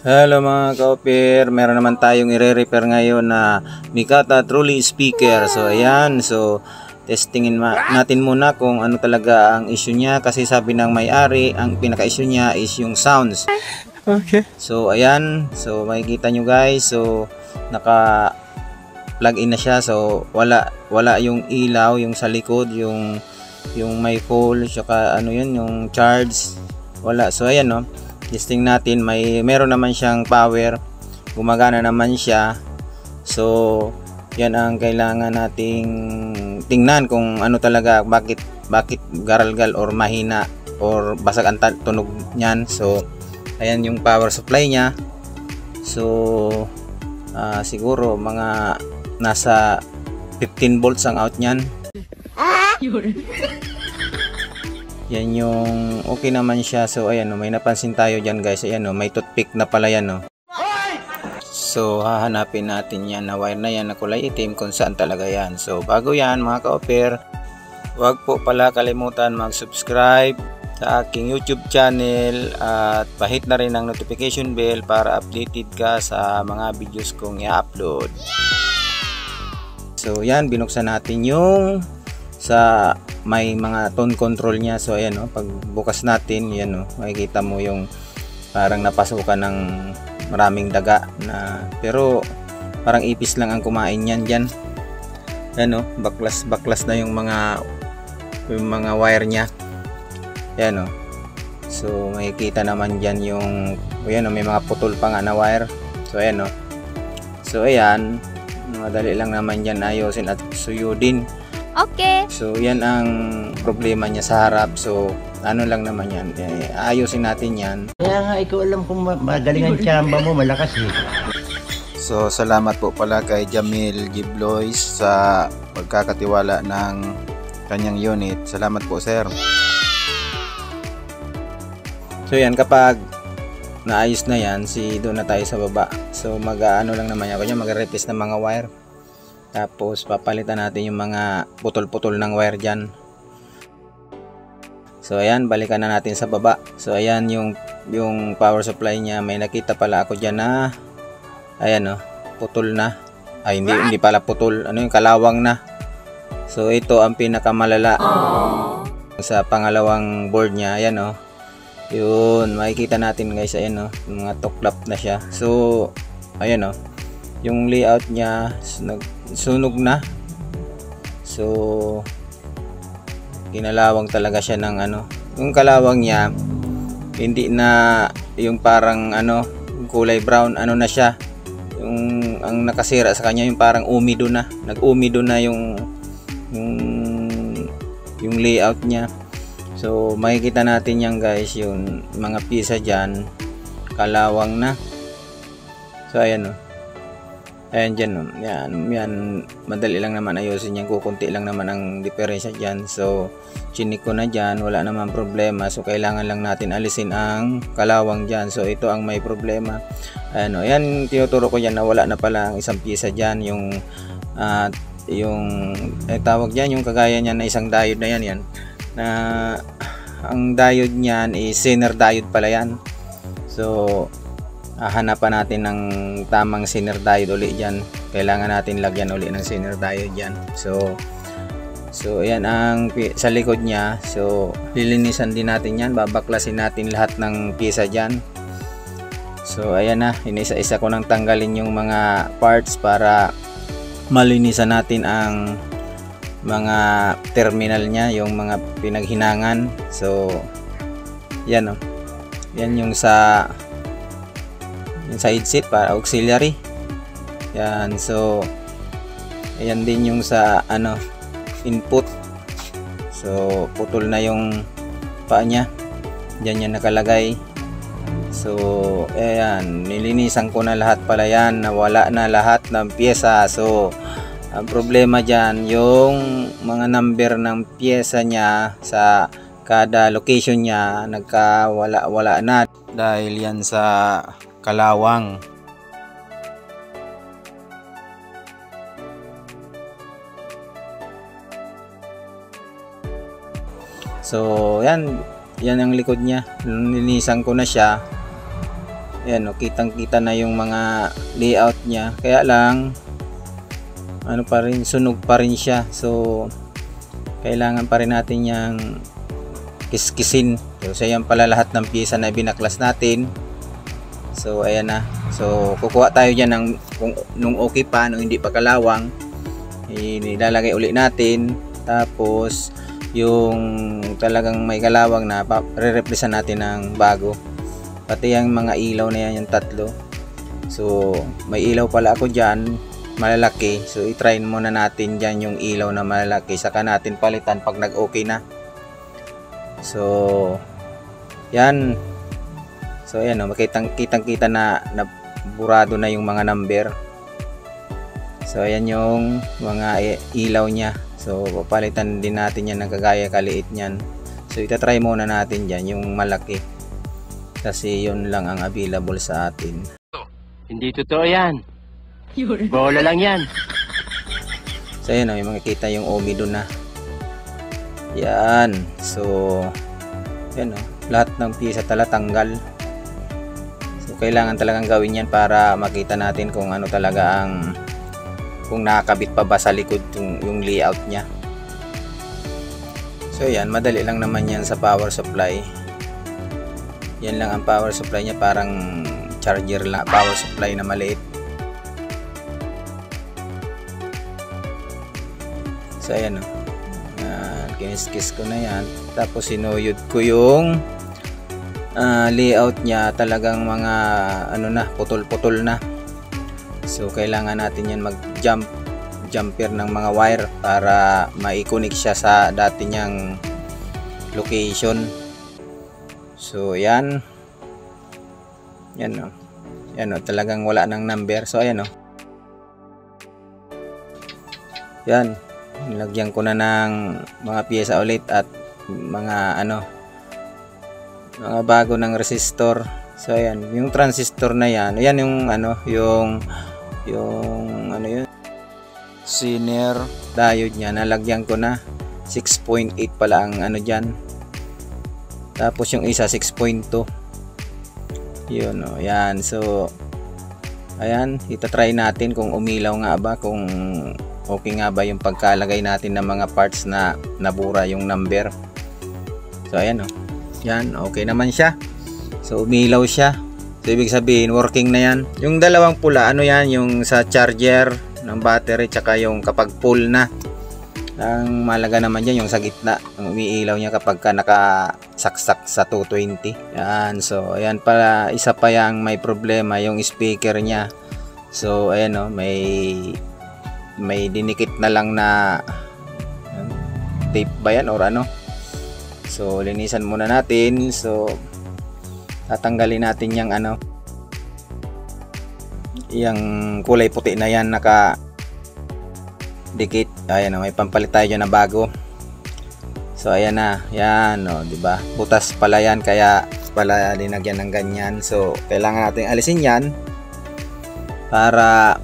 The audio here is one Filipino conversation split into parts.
Hello mga ka-opir, meron naman tayong i-repair ngayon na Mikata Truly speaker. So ayan, so testingin natin muna kung ano talaga ang issue niya, kasi sabi ng may-ari ang pinaka-issue niya is yung sounds. Okay. So ayan, so makikita nyo guys, so naka plug in na siya, so wala yung ilaw, yung sa likod, yung may pole, saka ano yun, yung charge, wala. So ayan no, testing natin, meron naman siyang power, gumagana naman siya. So yan ang kailangan nating tingnan kung ano talaga, bakit garalgal or mahina or basag ang tunog niyan. So ayan yung power supply niya. So siguro mga nasa 15 volts ang out niyan. Yan yung okay naman siya. So ayan no, may napansin tayo dyan guys, ayan no, may toothpick na pala yan no. So hahanapin natin yan na wire na yan na kulay itim kung saan talaga yan. So bago yan mga ka-opir, wag po pala kalimutan mag-subscribe sa aking YouTube channel at pahit na rin ang notification bell para updated ka sa mga videos kong i-upload. So yan, binuksan natin yung sa may mga tone control niya. So ayan no, pag bukas natin yan no, makikita mo yung parang napasukan ng maraming daga na, pero parang ipis lang ang kumain yan dyan. Ayan no, baklas na yung mga wire niya. Ayan no, so makikita naman dyan yung ayan no, may mga putol pa nga na wire. So ayan no, so ayan, madali lang naman dyan ayusin at suyudin. Okay. So yan ang problema niya sa harap. So ano lang naman yan, ayusin natin yan. Kaya nga ikaw alam kung magaling ang tsamba mo, malakas eh. So salamat po pala kay Jamil Giblois sa pagkakatiwala ng kanyang unit. Salamat po sir. So yan, kapag naayos na yan, doon na tayo sa baba. So mag-ano lang naman yan, kanya mag-replace ng mga wire. Tapos papalitan natin yung mga putol-putol ng wire dyan. So ayan, balikan na natin sa baba. So ayan yung power supply niya. May nakita pala ako dyan na ayan o, putol na. Ay hindi pala putol, ano yung kalawang na. So ito ang pinakamalala. Sa pangalawang board niya, ayan o, yun makikita natin guys, ayan o, mga tuklap na siya. So ayan o, yung layout niya sunog na. So kinalawang talaga siya ng ano, yung kalawang niya hindi na yung parang ano, kulay brown, ano na siya, yung ang nakasira sa kanya yung parang umido na, nag-umido na yung layout niya. So makikita natin yan guys, yung mga pisa dyan kalawang na. So ayan o, ayan dyan no, yan madali lang naman ayusin yan, kukunti lang naman ang diferensya dyan. So chinik ko na dyan, wala naman problema. So kailangan lang natin alisin ang kalawang dyan. So ito ang may problema. Ayan o, yan tinuturo ko dyan na wala na pala ang isang pisa dyan, yung tawag dyan, yung kagaya niyan na isang diode na yan na ang diode niyan is Zener diode pala yan. So hanapan natin ng tamang Zener diode uli dyan. Kailangan natin lagyan uli ng Zener diode dyan. So ayan ang sa likod niya. So lilinisan din natin yan, babaklasin natin lahat ng pisa dyan. So ayan na, inisa-isa ko nang tanggalin yung mga parts para malinisan natin ang mga terminal niya, yung mga pinaghinangan. So yan o, yan yung sa headset para auxiliary yan. So ayan din yung sa ano, input. So putol na yung paa niya, dyan yan nakalagay. So ayan, nilinisan ko na lahat pala yan, nawala na lahat ng pyesa. So ang problema dyan, yung mga number ng pyesa niya sa kada location niya nagkawala na dahil yan sa kalawang. So yan ang likod niya, nilinisan ko na siya. Ayan o, kitang-kita na yung mga layout niya. Kaya lang, ano pa rin, sunog pa rin siya. So, kailangan pa rin natin yung kiskisin. So, yan pala lahat ng pyesa na binaklas natin. So, ayan na. So, kukuha tayo dyan ng, nung okay pa, nung hindi pa kalawang. Ilalagay ulit natin. Tapos, yung talagang may kalawang na, re-replace natin ng bago. Pati yung mga ilaw na yan, yung tatlo. So may ilaw pala ako dyan malalaki, so i-try muna natin dyan yung ilaw na malalaki, saka natin palitan pag nag okay na. So yan, so ayan o, kitang kita na burado na yung mga number. So ayan yung mga ilaw nya. So papalitan din natin yan ng kagaya kaliit nyan. So itatry muna natin dyan yung malaki, kasi yun lang ang available sa atin. Hindi totoo yan. Bola lang yan. So yun o, yung makikita yung omi doon na. Yan. So yan o, lahat ng pyesa tala tanggal. So kailangan talagang gawin yan para makita natin kung ano talaga ang, kung nakakabit pa ba sa likod yung layout nya. So yan, madali lang naman yan sa power supply. Yan lang ang power supply niya, parang charger lang, power supply na maliit. So ayan o, kiniskis ko na yan. Tapos sinuyod ko yung layout niya, talagang mga ano na, putol-putol na. So kailangan natin yan jumper ng mga wire para mai-connect siya sa dati niyang location. So yan o, talagang wala ng number. So ayan o, yan, nilagyan ko na ng mga pyesa ulit at mga mga bago ng resistor. So ayan, yung transistor na yan, ayan yung yung Zener diode nya, nalagyan ko na. 6.8 pala ang dyan. Tapos yung isa 6.2. Yun o, yan. So ayan, itatry natin kung umilaw nga ba, kung okay nga ba yung pagkalagay natin ng mga parts na nabura yung number. So ayan o, yan, okay naman siya. So umilaw siya. So ibig sabihin working na yan. Yung dalawang pula, yan, yung sa charger ng battery, tsaka yung kapag full na. Ang malaga naman dyan yung sa gitna, ang umiilaw niya kapag ka nakasaksak sa 220. Yan, so ayan pala, isa pa yang may problema, yung speaker niya. So ayan o, may dinikit na lang na tape ba yan or ano. So linisan muna natin. So tatanggalin natin yung yung kulay puti na yan, naka dikit. Ayan, may pampalit tayo dyan na bago. So ayan na, yan o, diba? Butas pala yan, kaya pala linagyan ng ganyan. So kailangan natin alisin yan para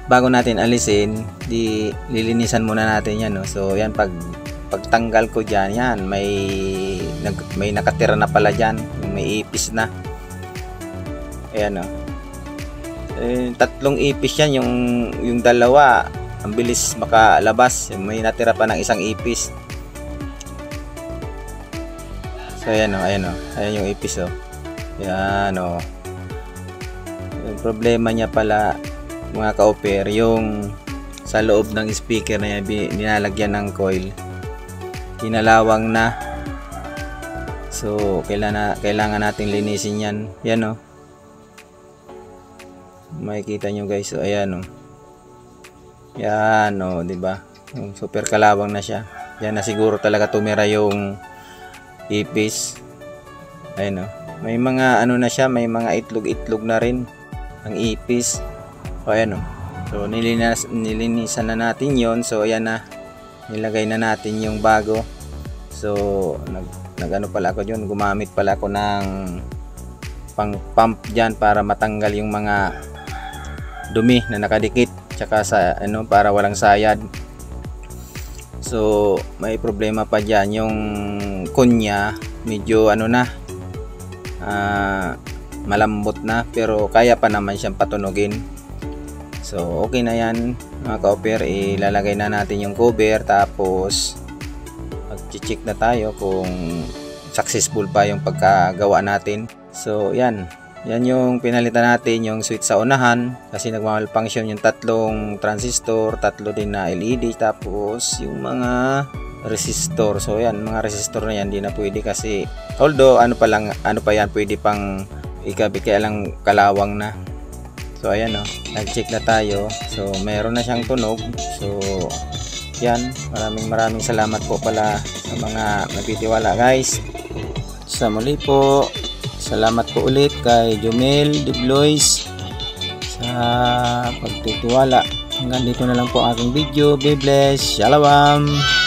bago natin alisin, lilinisan muna natin yan, no? So yan, pagtanggal ko dyan, yan, may nakatira na pala dyan, may ipis na. Ayan o, tatlong ipis yan, yung dalawa ang bilis makalabas, may natira pa ng isang ipis. So ayan o, ayan yung ipis o. Ayan o, yung problema niya pala mga ka-oper, yung sa loob ng speaker na yan, nilalagyan ng coil, kinalawang na. So kailangan nating linisin yan. Yan o, makikita nyo guys. So ayan o, yan o, diba, super kalawang na siya. Yan na siguro talaga tumira yung ipis. Ayan o, may mga na siya, may mga itlog na rin ang ipis. O ayan o, so nilinisan na natin yon. So ayan na, nilagay na natin yung bago. So nagano pala ako dyan, gumamit pala ako ng pang pump dyan para matanggal yung mga dumi na nakadikit, tsaka sa para walang sayad. So may problema pa dyan, yung kunya medyo malambot na, pero kaya pa naman siyang patunogin. So okay na yan mga ka-offer. Ilalagay na natin yung cover, tapos mag-check na tayo kung successful pa yung pagkagawa natin. So yan yung pinalitan natin, yung switch sa unahan kasi nagmamalfunction yung tatlong transistor, tatlo din na LED, tapos yung mga resistor. So yan, mga resistor na yan di na pwede kasi although ano pa yan, pwede pang ikabit, kaya lang kalawang na. So ayan nag-check na tayo. So meron na siyang tunog. So yan, maraming salamat po pala sa mga nagtitiwala guys. Sa muli po, salamat po ulit kay Jomel Diblois sa pagtitiwala. Hanggang dito na lang po aking video. Be blessed. Shalom.